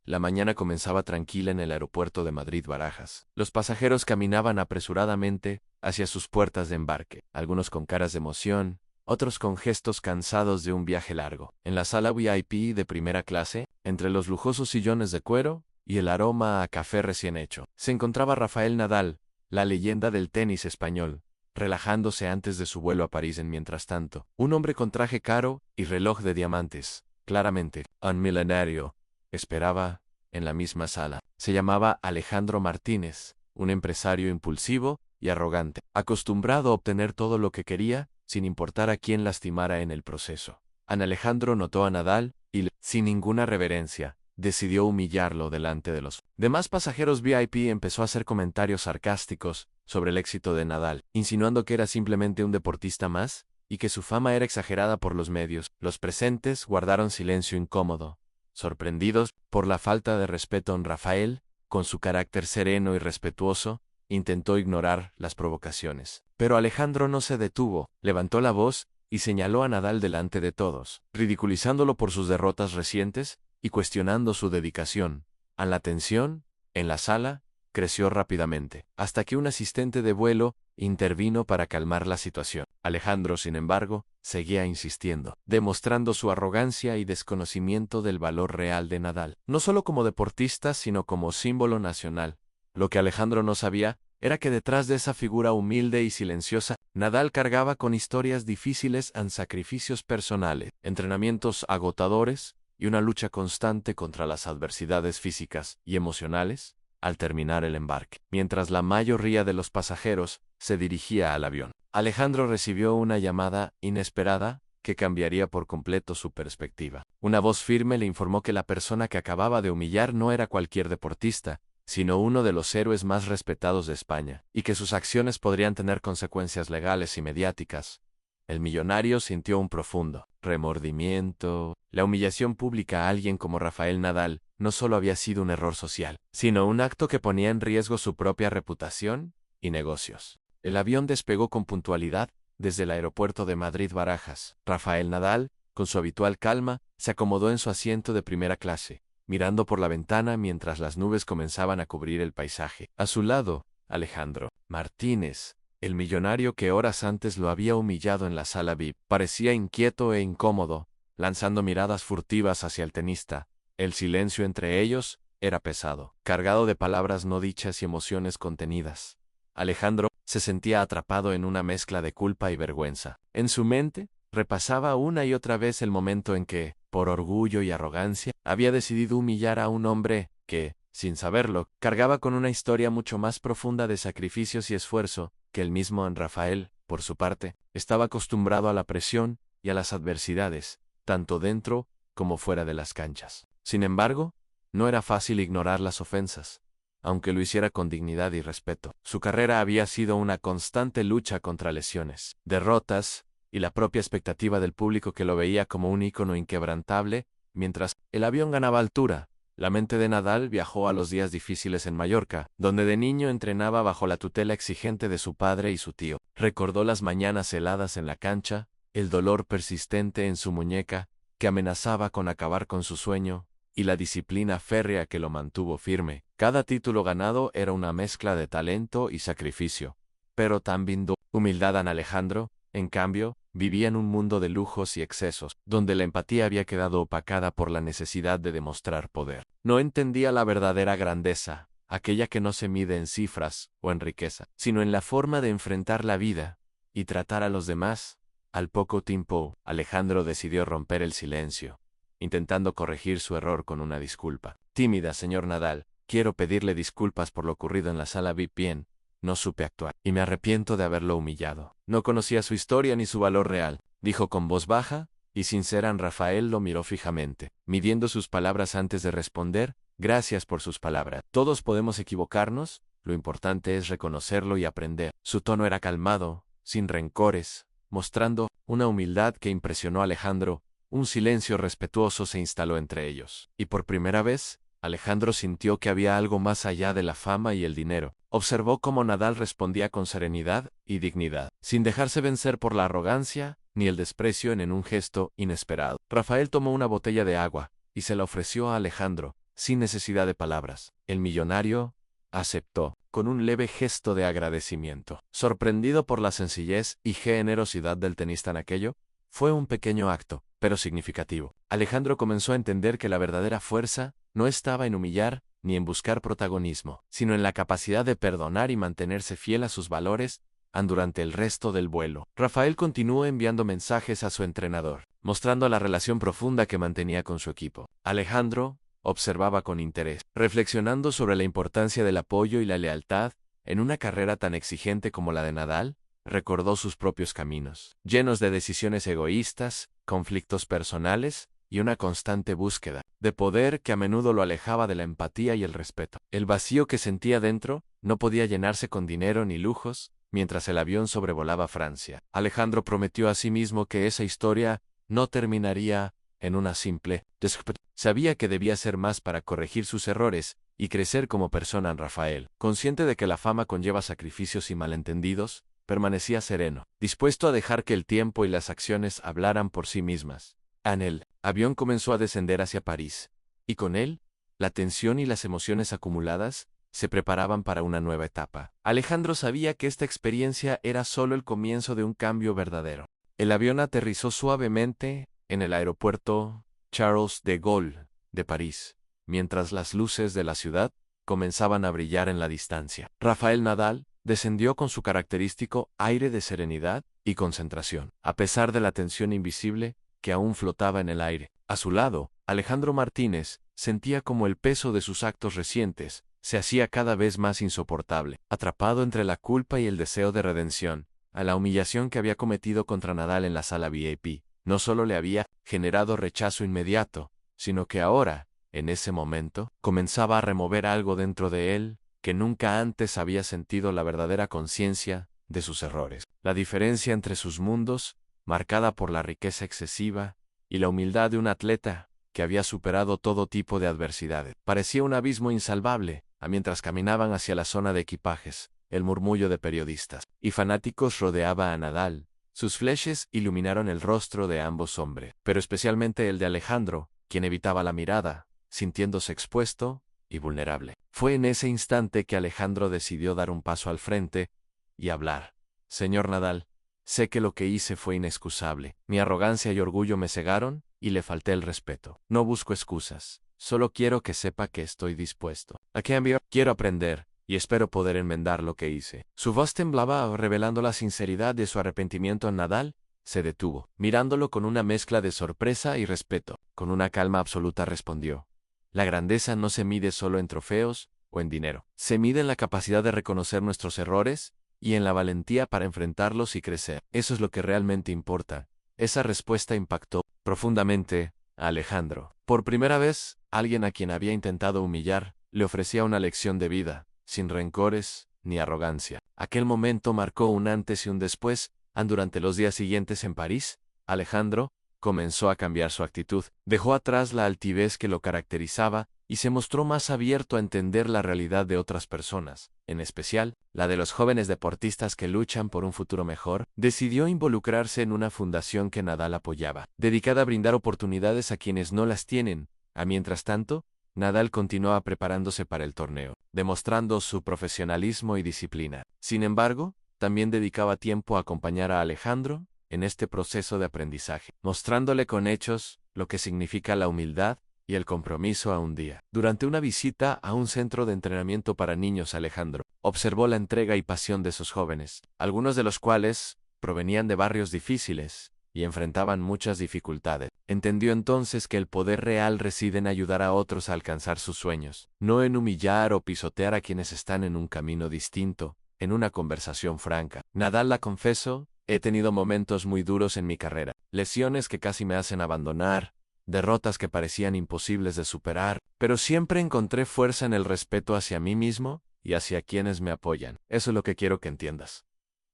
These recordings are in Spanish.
La mañana comenzaba tranquila en el aeropuerto de Madrid-Barajas. Los pasajeros caminaban apresuradamente hacia sus puertas de embarque, algunos con caras de emoción, otros con gestos cansados de un viaje largo. En la sala VIP de primera clase, entre los lujosos sillones de cuero y el aroma a café recién hecho, se encontraba Rafael Nadal, la leyenda del tenis español, relajándose antes de su vuelo a París. Mientras tanto, un hombre con traje caro y reloj de diamantes, claramente un milenario, esperaba en la misma sala. Se llamaba Alejandro Martínez, un empresario impulsivo y arrogante, acostumbrado a obtener todo lo que quería, sin importar a quién lastimara en el proceso. Alejandro notó a Nadal y, sin ninguna reverencia, decidió humillarlo delante de los demás pasajeros VIP. Empezó a hacer comentarios sarcásticos sobre el éxito de Nadal, insinuando que era simplemente un deportista más y que su fama era exagerada por los medios. Los presentes guardaron silencio incómodo, sorprendidos por la falta de respeto. Rafael, con su carácter sereno y respetuoso, intentó ignorar las provocaciones. Pero Alejandro no se detuvo, levantó la voz y señaló a Nadal delante de todos, ridiculizándolo por sus derrotas recientes y cuestionando su dedicación. La tensión, en la sala, creció rápidamente, hasta que un asistente de vuelo intervino para calmar la situación. Alejandro, sin embargo, seguía insistiendo, demostrando su arrogancia y desconocimiento del valor real de Nadal, no solo como deportista, sino como símbolo nacional. Lo que Alejandro no sabía era que detrás de esa figura humilde y silenciosa, Nadal cargaba con historias difíciles y sacrificios personales, entrenamientos agotadores y una lucha constante contra las adversidades físicas y emocionales. Al terminar el embarque, mientras la mayoría de los pasajeros se dirigía al avión, Alejandro recibió una llamada inesperada que cambiaría por completo su perspectiva. Una voz firme le informó que la persona que acababa de humillar no era cualquier deportista, sino uno de los héroes más respetados de España, y que sus acciones podrían tener consecuencias legales y mediáticas. El millonario sintió un profundo remordimiento. La humillación pública a alguien como Rafael Nadal no solo había sido un error social, sino un acto que ponía en riesgo su propia reputación y negocios. El avión despegó con puntualidad desde el aeropuerto de Madrid-Barajas. Rafael Nadal, con su habitual calma, se acomodó en su asiento de primera clase, mirando por la ventana mientras las nubes comenzaban a cubrir el paisaje. A su lado, Alejandro Martínez, el millonario que horas antes lo había humillado en la sala VIP, parecía inquieto e incómodo, lanzando miradas furtivas hacia el tenista. El silencio entre ellos era pesado, cargado de palabras no dichas y emociones contenidas. Alejandro se sentía atrapado en una mezcla de culpa y vergüenza. En su mente, repasaba una y otra vez el momento en que, por orgullo y arrogancia, había decidido humillar a un hombre que, sin saberlo, cargaba con una historia mucho más profunda de sacrificios y esfuerzo que el mismo Rafael. Por su parte, estaba acostumbrado a la presión y a las adversidades, tanto dentro como fuera de las canchas. Sin embargo, no era fácil ignorar las ofensas, aunque lo hiciera con dignidad y respeto. Su carrera había sido una constante lucha contra lesiones, derrotas y la propia expectativa del público que lo veía como un ícono inquebrantable. Mientras el avión ganaba altura, la mente de Nadal viajó a los días difíciles en Mallorca, donde de niño entrenaba bajo la tutela exigente de su padre y su tío. Recordó las mañanas heladas en la cancha, el dolor persistente en su muñeca, que amenazaba con acabar con su sueño, y la disciplina férrea que lo mantuvo firme. Cada título ganado era una mezcla de talento y sacrificio, pero también humildad. Alejandro, en cambio, vivía en un mundo de lujos y excesos, donde la empatía había quedado opacada por la necesidad de demostrar poder. No entendía la verdadera grandeza, aquella que no se mide en cifras o en riqueza, sino en la forma de enfrentar la vida y tratar a los demás. Al poco tiempo, Alejandro decidió romper el silencio, intentando corregir su error con una disculpa. Tímida, señor Nadal, quiero pedirle disculpas por lo ocurrido en la sala VIP. Bien, no supe actuar, y me arrepiento de haberlo humillado. No conocía su historia ni su valor real, dijo con voz baja y sincera. Rafael lo miró fijamente, midiendo sus palabras antes de responder. Gracias por sus palabras. Todos podemos equivocarnos, lo importante es reconocerlo y aprender. Su tono era calmado, sin rencores, mostrando una humildad que impresionó a Alejandro. Un silencio respetuoso se instaló entre ellos, y por primera vez, Alejandro sintió que había algo más allá de la fama y el dinero. Observó cómo Nadal respondía con serenidad y dignidad, sin dejarse vencer por la arrogancia ni el desprecio. En un gesto inesperado, Rafael tomó una botella de agua y se la ofreció a Alejandro, sin necesidad de palabras. El millonario aceptó, con un leve gesto de agradecimiento. Sorprendido por la sencillez y generosidad del tenista en aquello, fue un pequeño acto, pero significativo. Alejandro comenzó a entender que la verdadera fuerza no estaba en humillar ni en buscar protagonismo, sino en la capacidad de perdonar y mantenerse fiel a sus valores durante el resto del vuelo. Rafael continuó enviando mensajes a su entrenador, mostrando la relación profunda que mantenía con su equipo. Alejandro observaba con interés, reflexionando sobre la importancia del apoyo y la lealtad en una carrera tan exigente como la de Nadal. Recordó sus propios caminos, llenos de decisiones egoístas, conflictos personales y una constante búsqueda de poder que a menudo lo alejaba de la empatía y el respeto. El vacío que sentía dentro no podía llenarse con dinero ni lujos. Mientras el avión sobrevolaba Francia, Alejandro prometió a sí mismo que esa historia no terminaría en una simple descripción. Sabía que debía hacer más para corregir sus errores y crecer como persona en Rafael. Consciente de que la fama conlleva sacrificios y malentendidos, permanecía sereno, dispuesto a dejar que el tiempo y las acciones hablaran por sí mismas. El avión comenzó a descender hacia París, y con él, la tensión y las emociones acumuladas se preparaban para una nueva etapa. Alejandro sabía que esta experiencia era solo el comienzo de un cambio verdadero. El avión aterrizó suavemente en el aeropuerto Charles de Gaulle de París, mientras las luces de la ciudad comenzaban a brillar en la distancia. Rafael Nadal descendió con su característico aire de serenidad y concentración, a pesar de la tensión invisible que aún flotaba en el aire. A su lado, Alejandro Martínez sentía como el peso de sus actos recientes se hacía cada vez más insoportable, atrapado entre la culpa y el deseo de redención. A la humillación que había cometido contra Nadal en la sala VIP, no solo le había generado rechazo inmediato, sino que ahora, en ese momento, comenzaba a remover algo dentro de él que nunca antes había sentido la verdadera conciencia de sus errores. La diferencia entre sus mundos, marcada por la riqueza excesiva y la humildad de un atleta que había superado todo tipo de adversidades, parecía un abismo insalvable. Mientras caminaban hacia la zona de equipajes, el murmullo de periodistas y fanáticos rodeaba a Nadal. Sus flashes iluminaron el rostro de ambos hombres, pero especialmente el de Alejandro, quien evitaba la mirada, sintiéndose expuesto y vulnerable. Fue en ese instante que Alejandro decidió dar un paso al frente y hablar. Señor Nadal, sé que lo que hice fue inexcusable. Mi arrogancia y orgullo me cegaron y le falté el respeto. No busco excusas. Solo quiero que sepa que estoy dispuesto. A cambio, quiero aprender, y espero poder enmendar lo que hice. Su voz temblaba, revelando la sinceridad de su arrepentimiento en Nadal. Se detuvo, mirándolo con una mezcla de sorpresa y respeto. Con una calma absoluta respondió: la grandeza no se mide solo en trofeos o en dinero. Se mide en la capacidad de reconocer nuestros errores y en la valentía para enfrentarlos y crecer. Eso es lo que realmente importa. Esa respuesta impactó profundamente a Alejandro. Por primera vez, alguien a quien había intentado humillar le ofrecía una lección de vida, sin rencores ni arrogancia. Aquel momento marcó un antes y un después. Durante los días siguientes en París, Alejandro comenzó a cambiar su actitud. Dejó atrás la altivez que lo caracterizaba y se mostró más abierto a entender la realidad de otras personas, en especial la de los jóvenes deportistas que luchan por un futuro mejor. Decidió involucrarse en una fundación que Nadal apoyaba, dedicada a brindar oportunidades a quienes no las tienen. Mientras tanto, Nadal continuaba preparándose para el torneo, demostrando su profesionalismo y disciplina. Sin embargo, también dedicaba tiempo a acompañar a Alejandro en este proceso de aprendizaje, mostrándole con hechos lo que significa la humildad y el compromiso a un día. Durante una visita a un centro de entrenamiento para niños, Alejandro observó la entrega y pasión de esos jóvenes, algunos de los cuales provenían de barrios difíciles y enfrentaban muchas dificultades. Entendió entonces que el poder real reside en ayudar a otros a alcanzar sus sueños, no en humillar o pisotear a quienes están en un camino distinto. En una conversación franca, Nadal la confesó: he tenido momentos muy duros en mi carrera, lesiones que casi me hacen abandonar, derrotas que parecían imposibles de superar, pero siempre encontré fuerza en el respeto hacia mí mismo y hacia quienes me apoyan. Eso es lo que quiero que entiendas.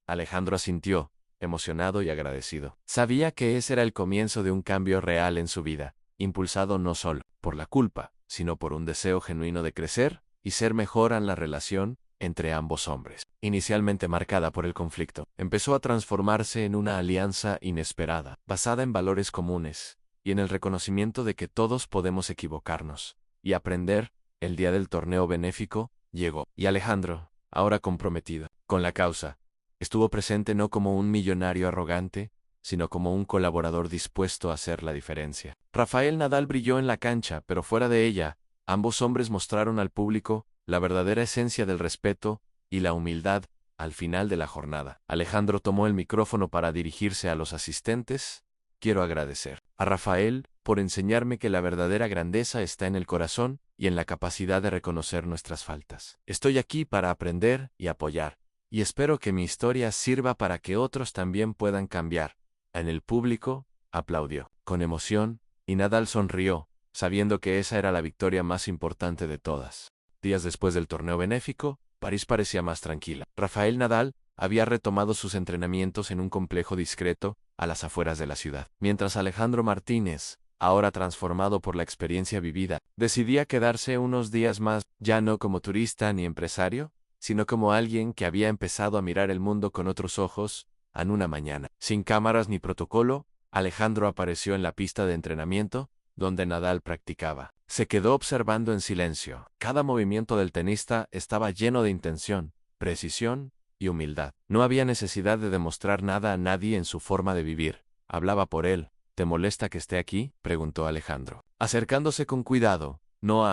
Alejandro asintió, emocionado y agradecido. Sabía que ese era el comienzo de un cambio real en su vida, impulsado no solo por la culpa, sino por un deseo genuino de crecer y ser mejor en la relación entre ambos hombres. Inicialmente marcada por el conflicto, empezó a transformarse en una alianza inesperada, basada en valores comunes y en el reconocimiento de que todos podemos equivocarnos y aprender, el día del torneo benéfico llegó. Y Alejandro, ahora comprometido con la causa, estuvo presente no como un millonario arrogante, sino como un colaborador dispuesto a hacer la diferencia. Rafael Nadal brilló en la cancha, pero fuera de ella, ambos hombres mostraron al público la verdadera esencia del respeto y la humildad al final de la jornada. Alejandro tomó el micrófono para dirigirse a los asistentes. Quiero agradecer a Rafael por enseñarme que la verdadera grandeza está en el corazón y en la capacidad de reconocer nuestras faltas. Estoy aquí para aprender y apoyar, y espero que mi historia sirva para que otros también puedan cambiar. En el público, aplaudió con emoción, y Nadal sonrió, sabiendo que esa era la victoria más importante de todas. Días después del torneo benéfico, París parecía más tranquila. Rafael Nadal había retomado sus entrenamientos en un complejo discreto a las afueras de la ciudad, mientras Alejandro Martínez, ahora transformado por la experiencia vivida, decidía quedarse unos días más, ya no como turista ni empresario, sino como alguien que había empezado a mirar el mundo con otros ojos. En una mañana, sin cámaras ni protocolo, Alejandro apareció en la pista de entrenamiento, donde Nadal practicaba. Se quedó observando en silencio. Cada movimiento del tenista estaba lleno de intención, precisión y humildad. No había necesidad de demostrar nada a nadie en su forma de vivir. Hablaba por él. ¿Te molesta que esté aquí?, preguntó Alejandro, acercándose con cuidado. No,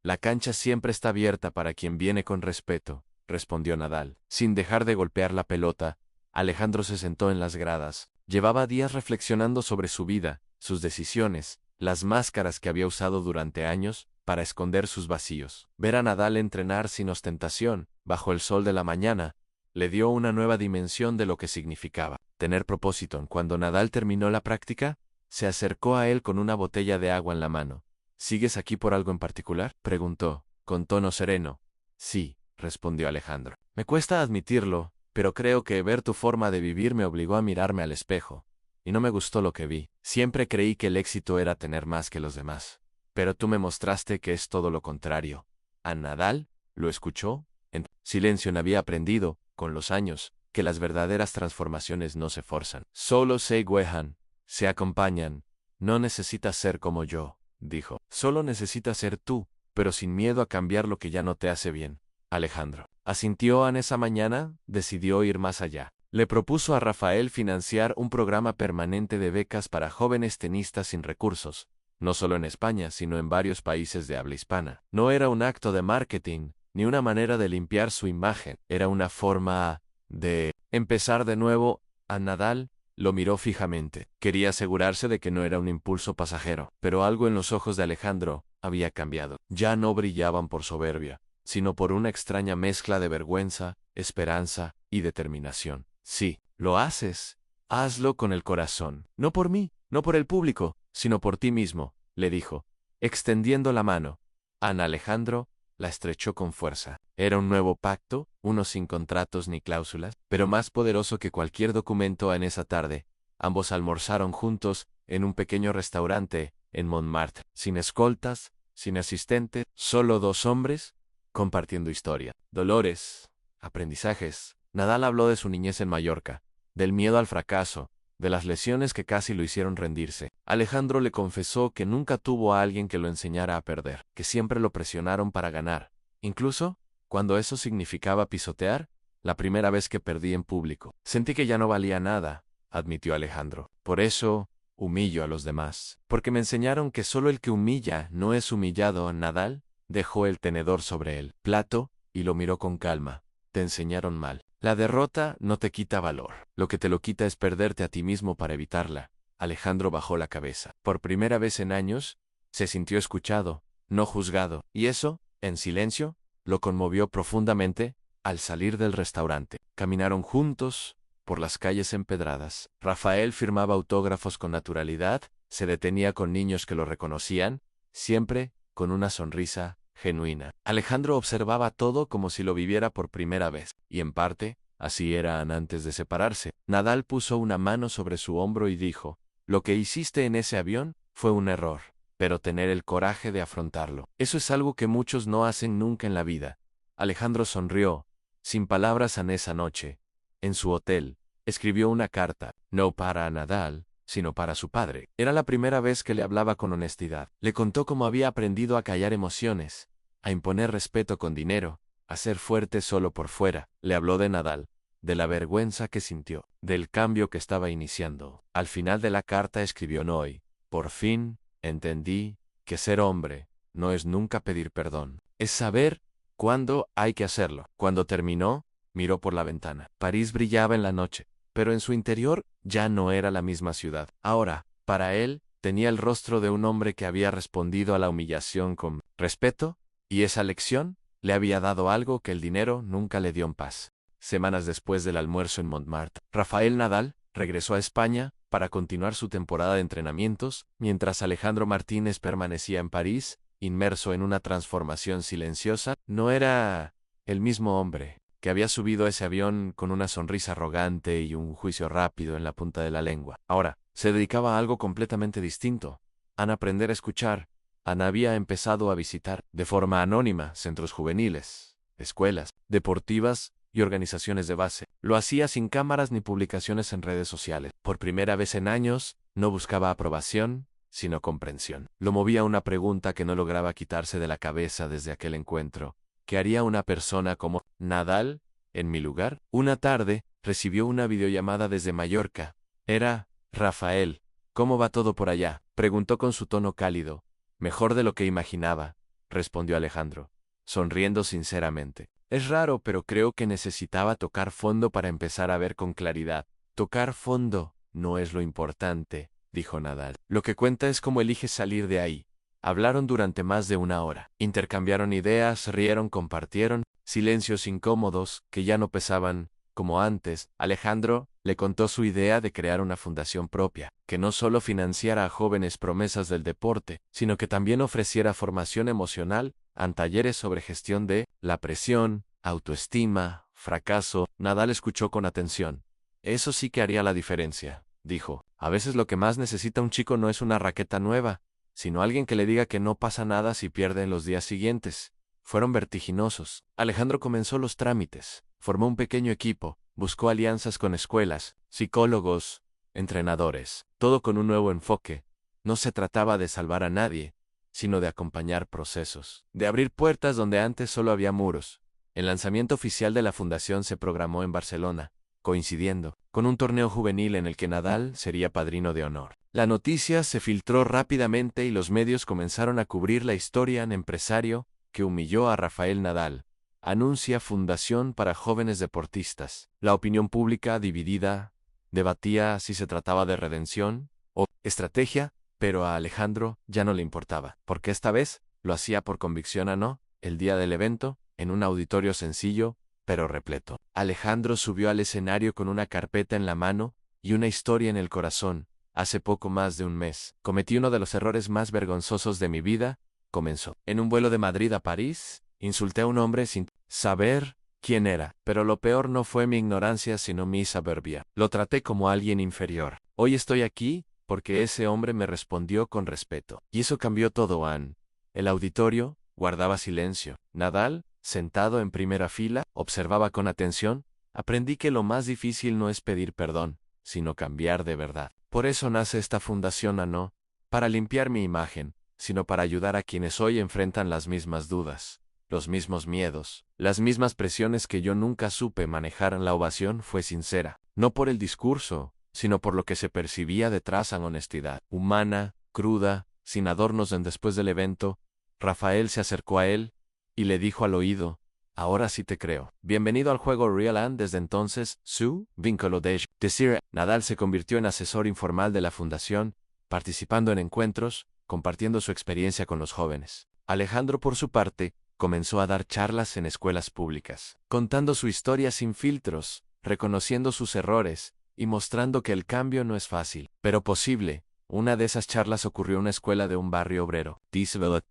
la cancha siempre está abierta para quien viene con respeto, respondió Nadal. Sin dejar de golpear la pelota, Alejandro se sentó en las gradas. Llevaba días reflexionando sobre su vida, sus decisiones, las máscaras que había usado durante años para esconder sus vacíos. Ver a Nadal entrenar sin ostentación, bajo el sol de la mañana, le dio una nueva dimensión de lo que significaba tener propósito. Cuando Nadal terminó la práctica, se acercó a él con una botella de agua en la mano. ¿Sigues aquí por algo en particular?, preguntó, con tono sereno. Sí, respondió Alejandro. Me cuesta admitirlo, pero creo que ver tu forma de vivir me obligó a mirarme al espejo, y no me gustó lo que vi. Siempre creí que el éxito era tener más que los demás, pero tú me mostraste que es todo lo contrario. A Nadal lo escuchó. En silencio había aprendido, con los años, que las verdaderas transformaciones no se forzan. Solo se guejan, se acompañan. No necesitas ser como yo, dijo. Solo necesitas ser tú, pero sin miedo a cambiar lo que ya no te hace bien. Alejandro asintió. En esa mañana, decidió ir más allá. Le propuso a Rafael financiar un programa permanente de becas para jóvenes tenistas sin recursos, no solo en España, sino en varios países de habla hispana. No era un acto de marketing, ni una manera de limpiar su imagen, era una forma de empezar de nuevo. A Nadal lo miró fijamente. Quería asegurarse de que no era un impulso pasajero, pero algo en los ojos de Alejandro había cambiado. Ya no brillaban por soberbia, sino por una extraña mezcla de vergüenza, esperanza y determinación. Sí, lo haces. Hazlo con el corazón. No por mí, no por el público, sino por ti mismo, le dijo, extendiendo la mano. Ana Alejandro la estrechó con fuerza. Era un nuevo pacto, uno sin contratos ni cláusulas, pero más poderoso que cualquier documento. En esa tarde, ambos almorzaron juntos en un pequeño restaurante en Montmartre, sin escoltas, sin asistente, solo dos hombres, compartiendo historia, dolores, aprendizajes. Nadal habló de su niñez en Mallorca, del miedo al fracaso, de las lesiones que casi lo hicieron rendirse. Alejandro le confesó que nunca tuvo a alguien que lo enseñara a perder, que siempre lo presionaron para ganar, incluso cuando eso significaba pisotear. La primera vez que perdí en público, sentí que ya no valía nada, admitió Alejandro. Por eso humillo a los demás, porque me enseñaron que solo el que humilla no es humillado. Nadal dejó el tenedor sobre el plato y lo miró con calma. Te enseñaron mal. La derrota no te quita valor. Lo que te lo quita es perderte a ti mismo para evitarla. Alejandro bajó la cabeza. Por primera vez en años, se sintió escuchado, no juzgado. Y eso, en silencio, lo conmovió profundamente. Al salir del restaurante, caminaron juntos por las calles empedradas. Rafael firmaba autógrafos con naturalidad, se detenía con niños que lo reconocían, siempre con una sonrisa genuina. Alejandro observaba todo como si lo viviera por primera vez, y en parte, así eran antes de separarse. Nadal puso una mano sobre su hombro y dijo, lo que hiciste en ese avión fue un error, pero tener el coraje de afrontarlo, eso es algo que muchos no hacen nunca en la vida. Alejandro sonrió, sin palabras. En esa noche, en su hotel, escribió una carta, no para Nadal, sino para su padre. Era la primera vez que le hablaba con honestidad. Le contó cómo había aprendido a callar emociones, a imponer respeto con dinero, a ser fuerte solo por fuera. Le habló de Nadal, de la vergüenza que sintió, del cambio que estaba iniciando. Al final de la carta escribió Noy: por fin, entendí que ser hombre no es nunca pedir perdón, es saber cuándo hay que hacerlo. Cuando terminó, miró por la ventana. París brillaba en la noche, pero en su interior ya no era la misma ciudad. Ahora, para él, tenía el rostro de un hombre que había respondido a la humillación con respeto, y esa lección le había dado algo que el dinero nunca le dio en paz. Semanas después del almuerzo en Montmartre, Rafael Nadal regresó a España para continuar su temporada de entrenamientos, mientras Alejandro Martínez permanecía en París, inmerso en una transformación silenciosa. No era el mismo hombre que había subido a ese avión con una sonrisa arrogante y un juicio rápido en la punta de la lengua. Ahora, se dedicaba a algo completamente distinto: a aprender a escuchar. Ana había empezado a visitar, de forma anónima, centros juveniles, escuelas deportivas y organizaciones de base. Lo hacía sin cámaras ni publicaciones en redes sociales. Por primera vez en años, no buscaba aprobación, sino comprensión. Lo movía una pregunta que no lograba quitarse de la cabeza desde aquel encuentro: ¿qué haría una persona como Nadal en mi lugar? Una tarde, recibió una videollamada desde Mallorca. Era Rafael. ¿Cómo va todo por allá?, preguntó con su tono cálido. Mejor de lo que imaginaba, respondió Alejandro, sonriendo sinceramente. Es raro, pero creo que necesitaba tocar fondo para empezar a ver con claridad. Tocar fondo no es lo importante, dijo Nadal. Lo que cuenta es cómo eliges salir de ahí. Hablaron durante más de una hora. Intercambiaron ideas, rieron, compartieron silencios incómodos que ya no pesaban como antes. Alejandro le contó su idea de crear una fundación propia, que no solo financiara a jóvenes promesas del deporte, sino que también ofreciera formación emocional, talleres sobre gestión de la presión, autoestima, fracaso. Nadal escuchó con atención. Eso sí que haría la diferencia, dijo. A veces lo que más necesita un chico no es una raqueta nueva, sino alguien que le diga que no pasa nada si pierde en los días siguientes. Fueron vertiginosos. Alejandro comenzó los trámites, formó un pequeño equipo, buscó alianzas con escuelas, psicólogos, entrenadores, todo con un nuevo enfoque. No se trataba de salvar a nadie, sino de acompañar procesos, de abrir puertas donde antes solo había muros. El lanzamiento oficial de la fundación se programó en Barcelona, coincidiendo con un torneo juvenil en el que Nadal sería padrino de honor. La noticia se filtró rápidamente y los medios comenzaron a cubrir la historia en empresario que humilló a Rafael Nadal. Anuncia fundación para jóvenes deportistas. La opinión pública, dividida, debatía si se trataba de redención o estrategia, pero a Alejandro ya no le importaba, porque esta vez lo hacía por convicción. El día del evento, en un auditorio sencillo, pero repleto. Alejandro subió al escenario con una carpeta en la mano y una historia en el corazón. Hace poco más de un mes, cometí uno de los errores más vergonzosos de mi vida, comenzó. En un vuelo de Madrid a París, insulté a un hombre sin saber quién era, pero lo peor no fue mi ignorancia sino mi soberbia. Lo traté como alguien inferior. Hoy estoy aquí porque ese hombre me respondió con respeto. Y eso cambió todo, Anne. El auditorio guardaba silencio. Nadal, sentado en primera fila, observaba con atención. Aprendí que lo más difícil no es pedir perdón, sino cambiar de verdad. Por eso nace esta fundación, no para limpiar mi imagen, sino para ayudar a quienes hoy enfrentan las mismas dudas, los mismos miedos, las mismas presiones que yo nunca supe manejar. La ovación fue sincera, no por el discurso, sino por lo que se percibía detrás. En honestidad, humana, cruda, sin adornos. Después del evento, Rafael se acercó a él y le dijo al oído: ahora sí te creo. Bienvenido al juego real. And desde entonces, su vínculo de decir, Nadal se convirtió en asesor informal de la fundación, participando en encuentros, compartiendo su experiencia con los jóvenes. Alejandro, por su parte, comenzó a dar charlas en escuelas públicas, contando su historia sin filtros, reconociendo sus errores y mostrando que el cambio no es fácil, pero posible. Una de esas charlas ocurrió en una escuela de un barrio obrero.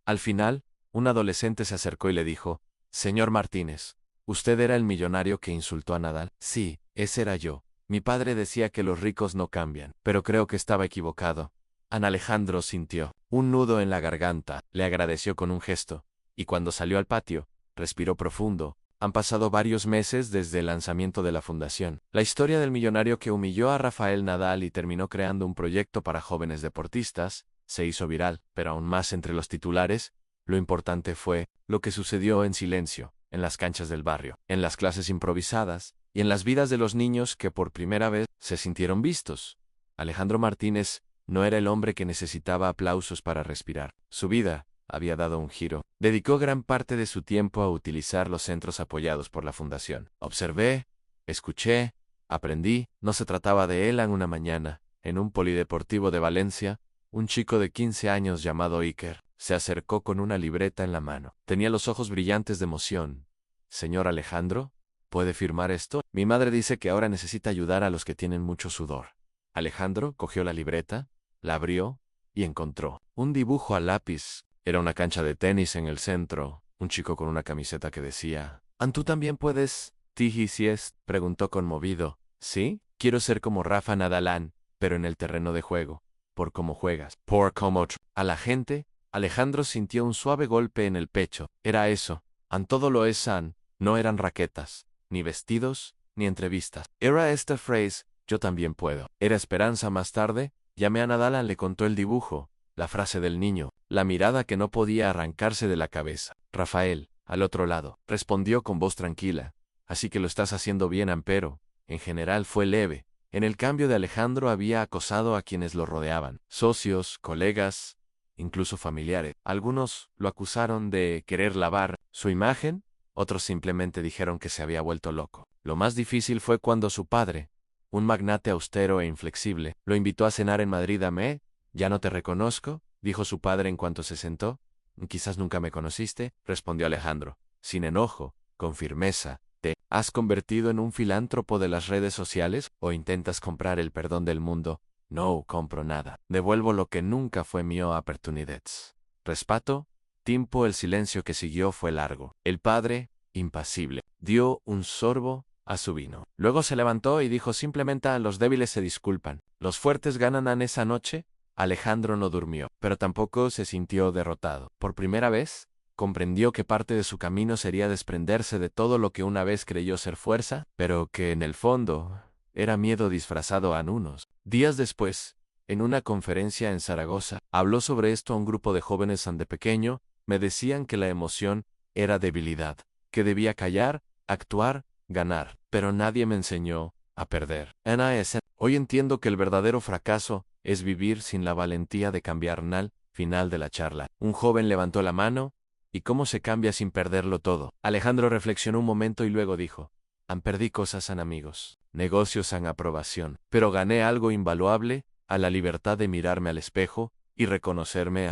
Al final, un adolescente se acercó y le dijo: señor Martínez, ¿usted era el millonario que insultó a Nadal? Sí, ese era yo. Mi padre decía que los ricos no cambian, pero creo que estaba equivocado. Alejandro sintió un nudo en la garganta, le agradeció con un gesto, y cuando salió al patio, respiró profundo, Han pasado varios meses desde el lanzamiento de la fundación. La historia del millonario que humilló a Rafael Nadal y terminó creando un proyecto para jóvenes deportistas se hizo viral, pero aún más entre los titulares. Lo importante fue lo que sucedió en silencio, en las canchas del barrio, en las clases improvisadas y en las vidas de los niños que por primera vez se sintieron vistos. Alejandro Martínez no era el hombre que necesitaba aplausos para respirar. Su vida había dado un giro. Dedicó gran parte de su tiempo a utilizar los centros apoyados por la fundación. Observé, escuché, aprendí. No se trataba de él en una mañana. En un polideportivo de Valencia, un chico de 15 años llamado Iker se acercó con una libreta en la mano. Tenía los ojos brillantes de emoción. «Señor Alejandro, ¿puede firmar esto? Mi madre dice que ahora necesita ayudar a los que tienen mucho sudor». Alejandro cogió la libreta, la abrió y encontró un dibujo a lápiz. Era una cancha de tenis en el centro, un chico con una camiseta que decía: «¿Tú también puedes?» «Tiji, si es», preguntó conmovido. «Sí, quiero ser como Rafa Nadal, pero en el terreno de juego. Por cómo juegas. Por cómo...». A la gente, Alejandro sintió un suave golpe en el pecho. Era eso. Todo lo es no eran raquetas, ni vestidos, ni entrevistas. Era esta frase: «Yo también puedo». Era esperanza. Más tarde, llamé a Nadal, le contó el dibujo, la frase del niño, la mirada que no podía arrancarse de la cabeza. Rafael, al otro lado, respondió con voz tranquila: «Así que lo estás haciendo bien, pero, en general fue leve». En el cambio de Alejandro había acosado a quienes lo rodeaban, socios, colegas, incluso familiares. Algunos lo acusaron de querer lavar su imagen, otros simplemente dijeron que se había vuelto loco. Lo más difícil fue cuando su padre, un magnate austero e inflexible, lo invitó a cenar en Madrid. «Ya no te reconozco», dijo su padre en cuanto se sentó. «Quizás nunca me conociste», respondió Alejandro, sin enojo, con firmeza. «¿Te has convertido en un filántropo de las redes sociales o intentas comprar el perdón del mundo?» «No compro nada. Devuelvo lo que nunca fue mío. Oportunidades. Respeto». Tiempo. El silencio que siguió fue largo. El padre, impasible, dio un sorbo a su vino. Luego se levantó y dijo simplemente: «A los débiles se disculpan. Los fuertes ganan». Esa noche, Alejandro no durmió, pero tampoco se sintió derrotado. Por primera vez, comprendió que parte de su camino sería desprenderse de todo lo que una vez creyó ser fuerza, pero que en el fondo era miedo disfrazado a unos. Días después, en una conferencia en Zaragoza, habló sobre esto a un grupo de jóvenes. De pequeño, me decían que la emoción era debilidad, que debía callar, actuar, ganar, pero nadie me enseñó a perder. Hoy entiendo que el verdadero fracaso es vivir sin la valentía de cambiar. Final de la charla. Un joven levantó la mano. «¿Y cómo se cambia sin perderlo todo?». Alejandro reflexionó un momento y luego dijo: «Perdí cosas, amigos, negocios, aprobación, pero gané algo invaluable, a la libertad de mirarme al espejo y reconocerme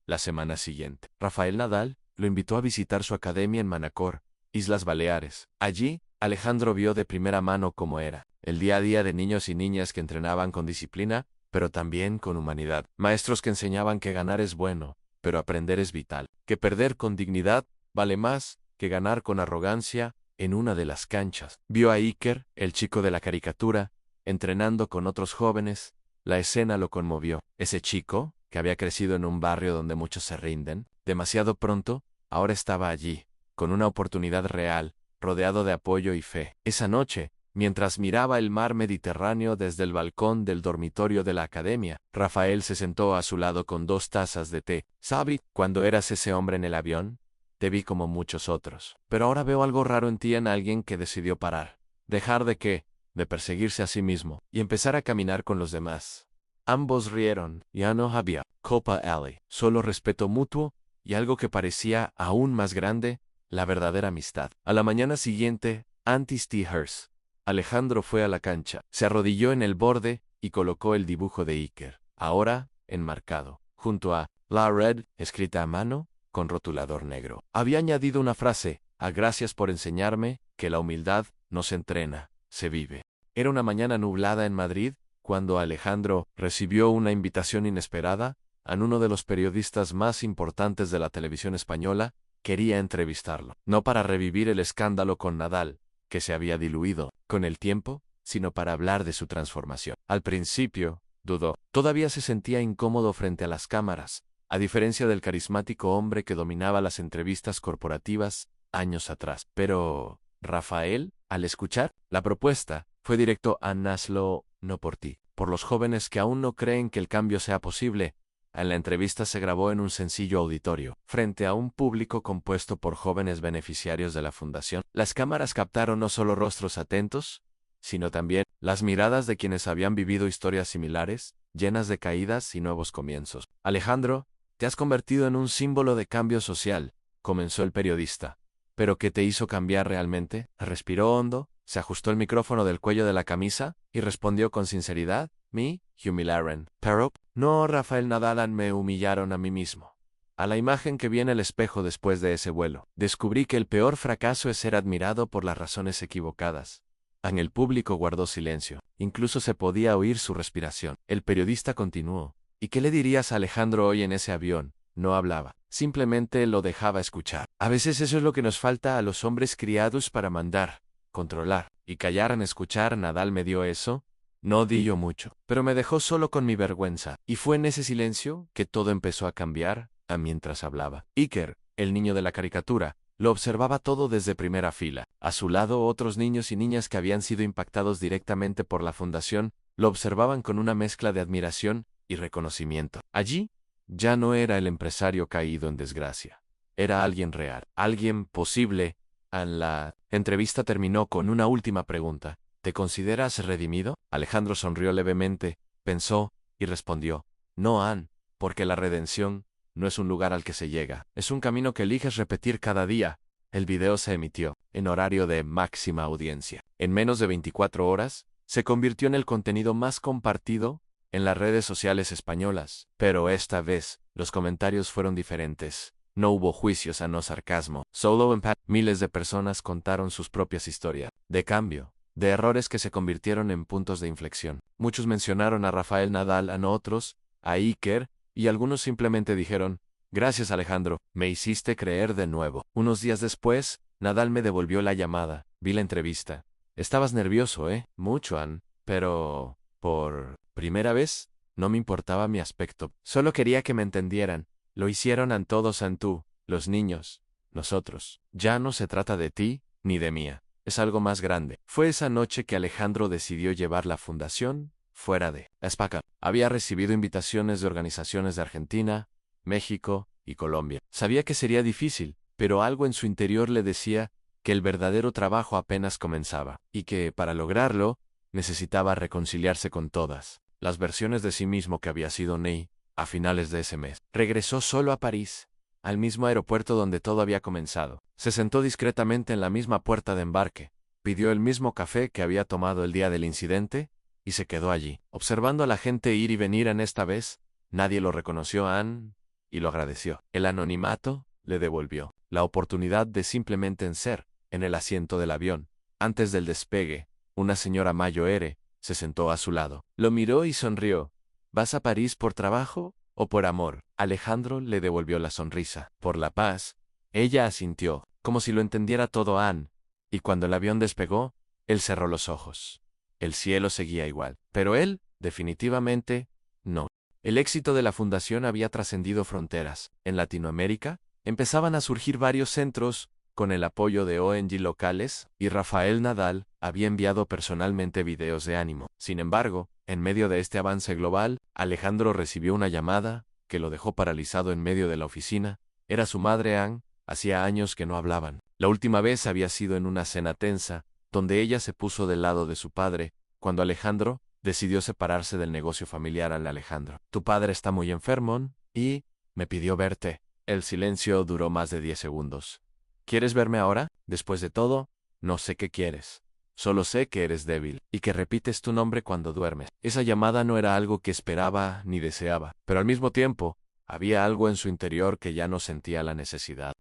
la semana siguiente». Rafael Nadal lo invitó a visitar su academia en Manacor, Islas Baleares. Allí, Alejandro vio de primera mano cómo era el día a día de niños y niñas que entrenaban con disciplina, pero también con humanidad. Maestros que enseñaban que ganar es bueno, pero aprender es vital, que perder con dignidad vale más que ganar con arrogancia. En una de las canchas, vio a Iker, el chico de la caricatura, entrenando con otros jóvenes. La escena lo conmovió. Ese chico, que había crecido en un barrio donde muchos se rinden, demasiado pronto, ahora estaba allí, con una oportunidad real, rodeado de apoyo y fe. Esa noche, mientras miraba el mar Mediterráneo desde el balcón del dormitorio de la academia, Rafael se sentó a su lado con 2 tazas de té. «¿Sabes? Cuando eras ese hombre en el avión, te vi como muchos otros. Pero ahora veo algo raro en ti, en alguien que decidió parar. Dejar de qué, de perseguirse a sí mismo, y empezar a caminar con los demás». Ambos rieron. Ya no había Copa Alley, solo respeto mutuo y algo que parecía aún más grande, la verdadera amistad. A la mañana siguiente, antes de Hearst, Alejandro fue a la cancha, se arrodilló en el borde y colocó el dibujo de Iker, ahora enmarcado, junto a la red, escrita a mano, con rotulador negro. Había añadido una frase: «Gracias por enseñarme que la humildad no se entrena, se vive». Era una mañana nublada en Madrid, cuando Alejandro recibió una invitación inesperada. Uno de los periodistas más importantes de la televisión española quería entrevistarlo, no para revivir el escándalo con Nadal, que se había diluido con el tiempo, sino para hablar de su transformación. Al principio, dudó. Todavía se sentía incómodo frente a las cámaras. A diferencia del carismático hombre que dominaba las entrevistas corporativas, años atrás. Pero, Rafael, al escuchar la propuesta, fue directo a hazlo no por ti, por los jóvenes que aún no creen que el cambio sea posible. En la entrevista se grabó en un sencillo auditorio, frente a un público compuesto por jóvenes beneficiarios de la fundación. Las cámaras captaron no solo rostros atentos, sino también las miradas de quienes habían vivido historias similares, llenas de caídas y nuevos comienzos. Alejandro, te has convertido en un símbolo de cambio social, comenzó el periodista. ¿Pero qué te hizo cambiar realmente? Respiró hondo, se ajustó el micrófono del cuello de la camisa y respondió con sinceridad: me humillaron. Pero, no, Rafael Nadal, me humillaron a mí mismo. A la imagen que vi en el espejo después de ese vuelo, descubrí que el peor fracaso es ser admirado por las razones equivocadas. En el público guardó silencio. Incluso se podía oír su respiración. El periodista continuó: ¿y qué le dirías a Alejandro hoy en ese avión? No hablaba. Simplemente lo dejaba escuchar. A veces eso es lo que nos falta a los hombres criados para mandar, controlar y callar. En escuchar. Nadal me dio eso. No di yo mucho, pero me dejó solo con mi vergüenza. Y fue en ese silencio que todo empezó a cambiar, mientras hablaba. Iker, el niño de la caricatura, lo observaba todo desde primera fila. A su lado, otros niños y niñas que habían sido impactados directamente por la fundación, lo observaban con una mezcla de admiración y reconocimiento. Allí, ya no era el empresario caído en desgracia. Era alguien real, alguien posible. La entrevista terminó con una última pregunta. ¿Te consideras redimido? Alejandro sonrió levemente, pensó y respondió: no, Ann, porque la redención no es un lugar al que se llega, es un camino que eliges repetir cada día. El video se emitió en horario de máxima audiencia. En menos de 24 horas, se convirtió en el contenido más compartido en las redes sociales españolas. Pero esta vez, los comentarios fueron diferentes. No hubo juicios, no sarcasmo, solo empatía. Miles de personas contaron sus propias historias de cambio, de errores que se convirtieron en puntos de inflexión. Muchos mencionaron a Rafael Nadal, a otros, a Iker, y algunos simplemente dijeron: gracias Alejandro, me hiciste creer de nuevo. Unos días después, Nadal me devolvió la llamada. Vi la entrevista. Estabas nervioso, Mucho, Ann, pero por primera vez no me importaba mi aspecto. Solo quería que me entendieran. Lo hicieron a todos, tú, los niños, nosotros. Ya no se trata de ti ni de mía. Es algo más grande. Fue esa noche que Alejandro decidió llevar la fundación fuera de España. Había recibido invitaciones de organizaciones de Argentina, México y Colombia. Sabía que sería difícil, pero algo en su interior le decía que el verdadero trabajo apenas comenzaba, y que, para lograrlo, necesitaba reconciliarse con todas las versiones de sí mismo que había sido Ney. A finales de ese mes, regresó solo a París, al mismo aeropuerto donde todo había comenzado. Se sentó discretamente en la misma puerta de embarque, pidió el mismo café que había tomado el día del incidente, y se quedó allí, observando a la gente ir y venir. En esta vez, nadie lo reconoció a Ann, y lo agradeció. El anonimato le devolvió la oportunidad de simplemente ser en el asiento del avión. Antes del despegue, una señora mayor se sentó a su lado. Lo miró y sonrió. ¿Vas a París por trabajo o por amor? Alejandro le devolvió la sonrisa. Por la paz. Ella asintió, como si lo entendiera todo Ann, y cuando el avión despegó, él cerró los ojos. El cielo seguía igual, pero él, definitivamente, no. El éxito de la fundación había trascendido fronteras. En Latinoamérica, empezaban a surgir varios centros, con el apoyo de ONG locales, y Rafael Nadal había enviado personalmente videos de ánimo. Sin embargo, en medio de este avance global, Alejandro recibió una llamada que lo dejó paralizado en medio de la oficina. Era su madre Ann. Hacía años que no hablaban. La última vez había sido en una cena tensa, donde ella se puso del lado de su padre, cuando Alejandro decidió separarse del negocio familiar. Alejandro, tu padre está muy enfermo, y me pidió verte. El silencio duró más de 10 segundos. ¿Quieres verme ahora? Después de todo, no sé qué quieres. Solo sé que eres débil, y que repites tu nombre cuando duermes. Esa llamada no era algo que esperaba ni deseaba, pero al mismo tiempo, había algo en su interior que ya no sentía la necesidad.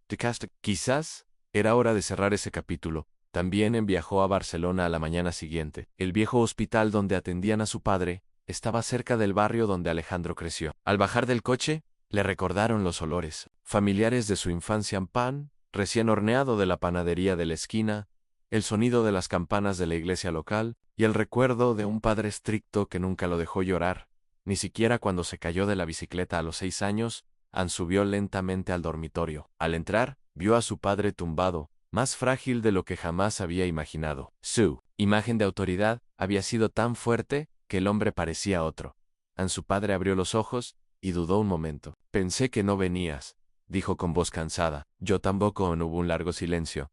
Quizás era hora de cerrar ese capítulo. También viajó a Barcelona a la mañana siguiente. El viejo hospital donde atendían a su padre estaba cerca del barrio donde Alejandro creció. Al bajar del coche, le recordaron los olores familiares de su infancia: pan recién horneado de la panadería de la esquina, el sonido de las campanas de la iglesia local, y el recuerdo de un padre estricto que nunca lo dejó llorar, ni siquiera cuando se cayó de la bicicleta a los 6 años. Ann subió lentamente al dormitorio. Al entrar, vio a su padre tumbado, más frágil de lo que jamás había imaginado. Su imagen de autoridad había sido tan fuerte que el hombre parecía otro. Su padre abrió los ojos y dudó un momento. Pensé que no venías, dijo con voz cansada. Yo tampoco. Hubo un largo silencio.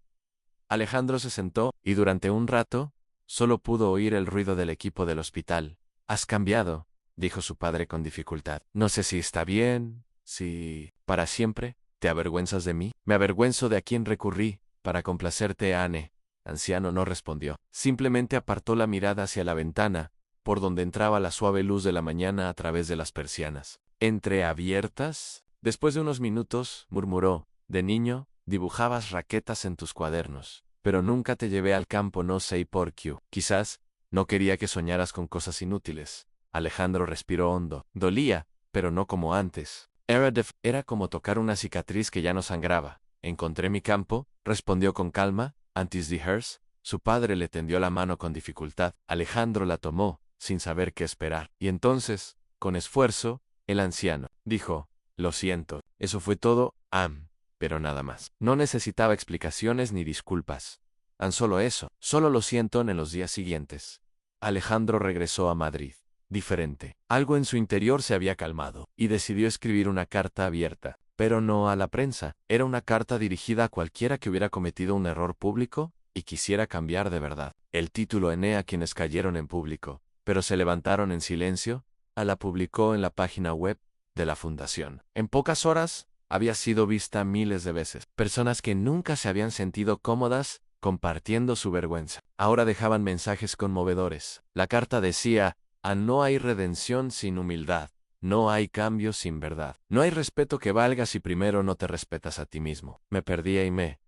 Alejandro se sentó y durante un rato solo pudo oír el ruido del equipo del hospital. Has cambiado, dijo su padre con dificultad. No sé si está bien, si... ¿Para siempre? ¿Te avergüenzas de mí? Me avergüenzo de a quién recurrí para complacerte, Anne. Anciano no respondió. Simplemente apartó la mirada hacia la ventana, por donde entraba la suave luz de la mañana a través de las persianas. ¿Entreabiertas? Después de unos minutos, murmuró. De niño, dibujabas raquetas en tus cuadernos. Pero nunca te llevé al campo, no sé por qué. Quizás no quería que soñaras con cosas inútiles. Alejandro respiró hondo. Dolía, pero no como antes. Era como tocar una cicatriz que ya no sangraba. Encontré mi campo, respondió con calma, antes de hers. Su padre le tendió la mano con dificultad. Alejandro la tomó, sin saber qué esperar. Y entonces, con esfuerzo, el anciano dijo, lo siento. Eso fue todo, pero nada más. No necesitaba explicaciones ni disculpas. Tan solo eso. Solo lo siento. En los días siguientes, Alejandro regresó a Madrid. Diferente. Algo en su interior se había calmado, y decidió escribir una carta abierta, pero no a la prensa. Era una carta dirigida a cualquiera que hubiera cometido un error público y quisiera cambiar de verdad. El título a quienes cayeron en público, pero se levantaron en silencio, la publicó en la página web de la fundación. En pocas horas, había sido vista miles de veces. Personas que nunca se habían sentido cómodas compartiendo su vergüenza. Ahora dejaban mensajes conmovedores. La carta decía, no hay redención sin humildad. No hay cambio sin verdad. No hay respeto que valga si primero no te respetas a ti mismo. Me perdí y me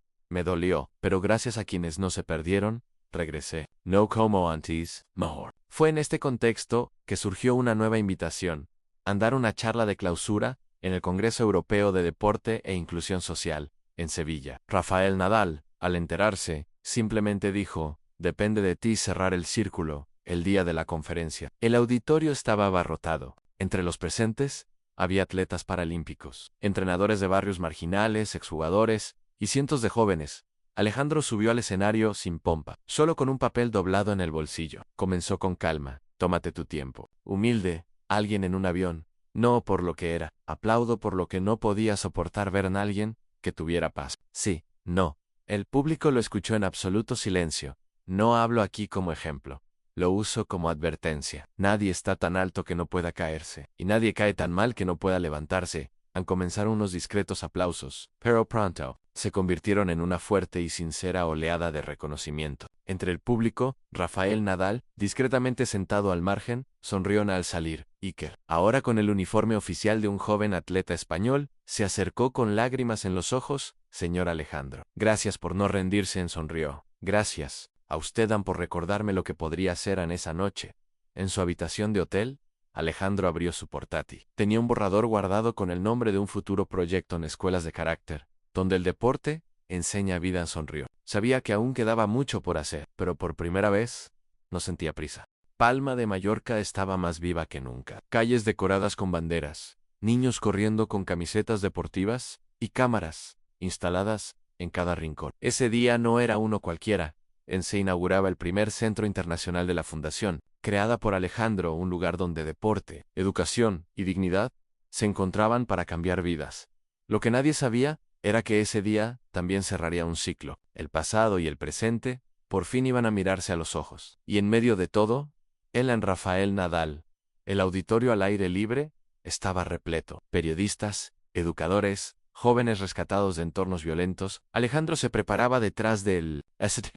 dolió, pero gracias a quienes no se perdieron, regresé. No como antes, mejor. Fue en este contexto que surgió una nueva invitación, dar una charla de clausura en el Congreso Europeo de Deporte e Inclusión Social, en Sevilla. Rafael Nadal, al enterarse, simplemente dijo, depende de ti cerrar el círculo, el día de la conferencia. El auditorio estaba abarrotado. Entre los presentes, había atletas paralímpicos, entrenadores de barrios marginales, exjugadores y cientos de jóvenes. Alejandro subió al escenario sin pompa, solo con un papel doblado en el bolsillo. Comenzó con calma. Tómate tu tiempo. Humilde, alguien en un avión. No por lo que era. Aplaudo por lo que no podía soportar ver en alguien que tuviera paz. Sí, no. El público lo escuchó en absoluto silencio. No hablo aquí como ejemplo. Lo uso como advertencia. Nadie está tan alto que no pueda caerse, y nadie cae tan mal que no pueda levantarse. Comenzaron unos discretos aplausos, pero pronto se convirtieron en una fuerte y sincera oleada de reconocimiento. Entre el público, Rafael Nadal, discretamente sentado al margen, sonrió al salir. Iker, ahora con el uniforme oficial de un joven atleta español, se acercó con lágrimas en los ojos. Señor Alejandro, gracias por no rendirse, sonrió. Gracias a usted por recordarme lo que podría ser en esa noche. En su habitación de hotel, Alejandro abrió su portátil. Tenía un borrador guardado con el nombre de un futuro proyecto en escuelas de carácter, donde el deporte enseña vida. Sonrió. Sabía que aún quedaba mucho por hacer, pero por primera vez no sentía prisa. Palma de Mallorca estaba más viva que nunca. Calles decoradas con banderas, niños corriendo con camisetas deportivas y cámaras instaladas en cada rincón. Ese día no era uno cualquiera. Se inauguraba el primer centro internacional de la Fundación, creada por Alejandro, un lugar donde deporte, educación y dignidad se encontraban para cambiar vidas. Lo que nadie sabía era que ese día también cerraría un ciclo. El pasado y el presente por fin iban a mirarse a los ojos. Y en medio de todo, Rafael Nadal. El auditorio al aire libre estaba repleto. Periodistas, educadores, jóvenes rescatados de entornos violentos. Alejandro se preparaba detrás del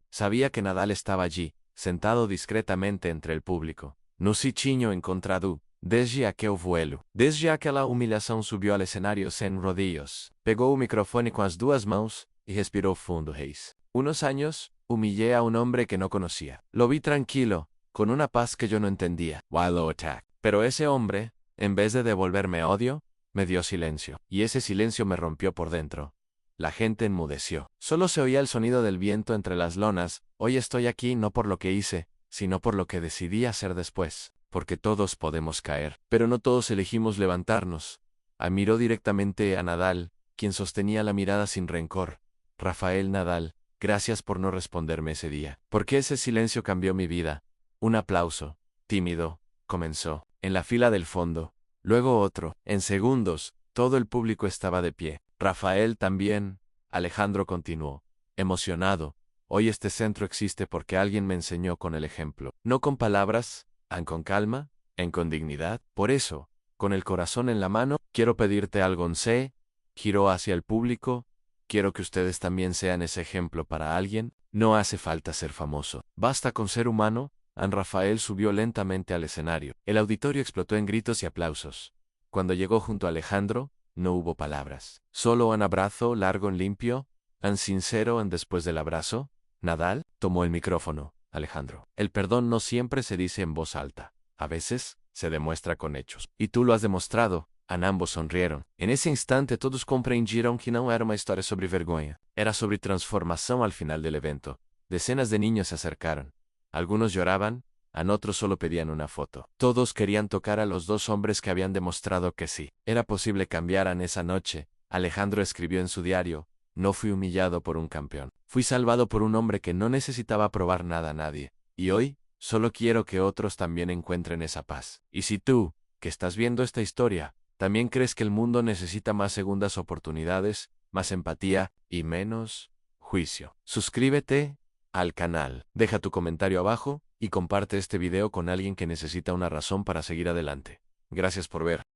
Sabía que Nadal estaba allí, sentado discretamente entre el público. No se tinha encontrado desde aquel vuelo. Desde aquela humilhação subió al escenario sem rodillos. Pegó un micrófono con las dos manos y respiró fundo. Unos años, humillé a un hombre que no conocía. Lo vi tranquilo, con una paz que yo no entendía. Wild attack. Pero ese hombre, en vez de devolverme odio, me dio silencio, y ese silencio me rompió por dentro. La gente enmudeció. Solo se oía el sonido del viento entre las lonas. Hoy estoy aquí no por lo que hice, sino por lo que decidí hacer después. Porque todos podemos caer, pero no todos elegimos levantarnos. Miró directamente a Nadal, quien sostenía la mirada sin rencor. Rafael Nadal, Gracias por no responderme ese día. Porque ese silencio cambió mi vida. Un aplauso, tímido, comenzó, en la fila del fondo. Luego otro. En segundos, todo el público estaba de pie. Rafael también. Alejandro continuó, emocionado. Hoy este centro existe porque alguien me enseñó con el ejemplo. No con palabras, con calma, con dignidad. Por eso, con el corazón en la mano, quiero pedirte algo. Giró hacia el público. Quiero que ustedes también sean ese ejemplo para alguien. No hace falta ser famoso. Basta con ser humano. Rafael subió lentamente al escenario. El auditorio explotó en gritos y aplausos. Cuando llegó junto a Alejandro, no hubo palabras. Solo un abrazo largo y limpio, sincero. Después del abrazo, Nadal tomó el micrófono. Alejandro, el perdón no siempre se dice en voz alta. A veces, se demuestra con hechos. Y tú lo has demostrado. Ambos sonrieron. En ese instante todos comprendieron que no era una historia sobre vergüenza. Era sobre transformación. Al final del evento, decenas de niños se acercaron. Algunos lloraban, otros solo pedían una foto. Todos querían tocar a los dos hombres que habían demostrado que sí era posible cambiar. Esa noche, Alejandro escribió en su diario, no fui humillado por un campeón. Fui salvado por un hombre que no necesitaba probar nada a nadie. Y hoy, solo quiero que otros también encuentren esa paz. Y si tú, que estás viendo esta historia, también crees que el mundo necesita más segundas oportunidades, más empatía y menos juicio, suscríbete al canal, deja tu comentario abajo y comparte este video con alguien que necesita una razón para seguir adelante. Gracias por ver.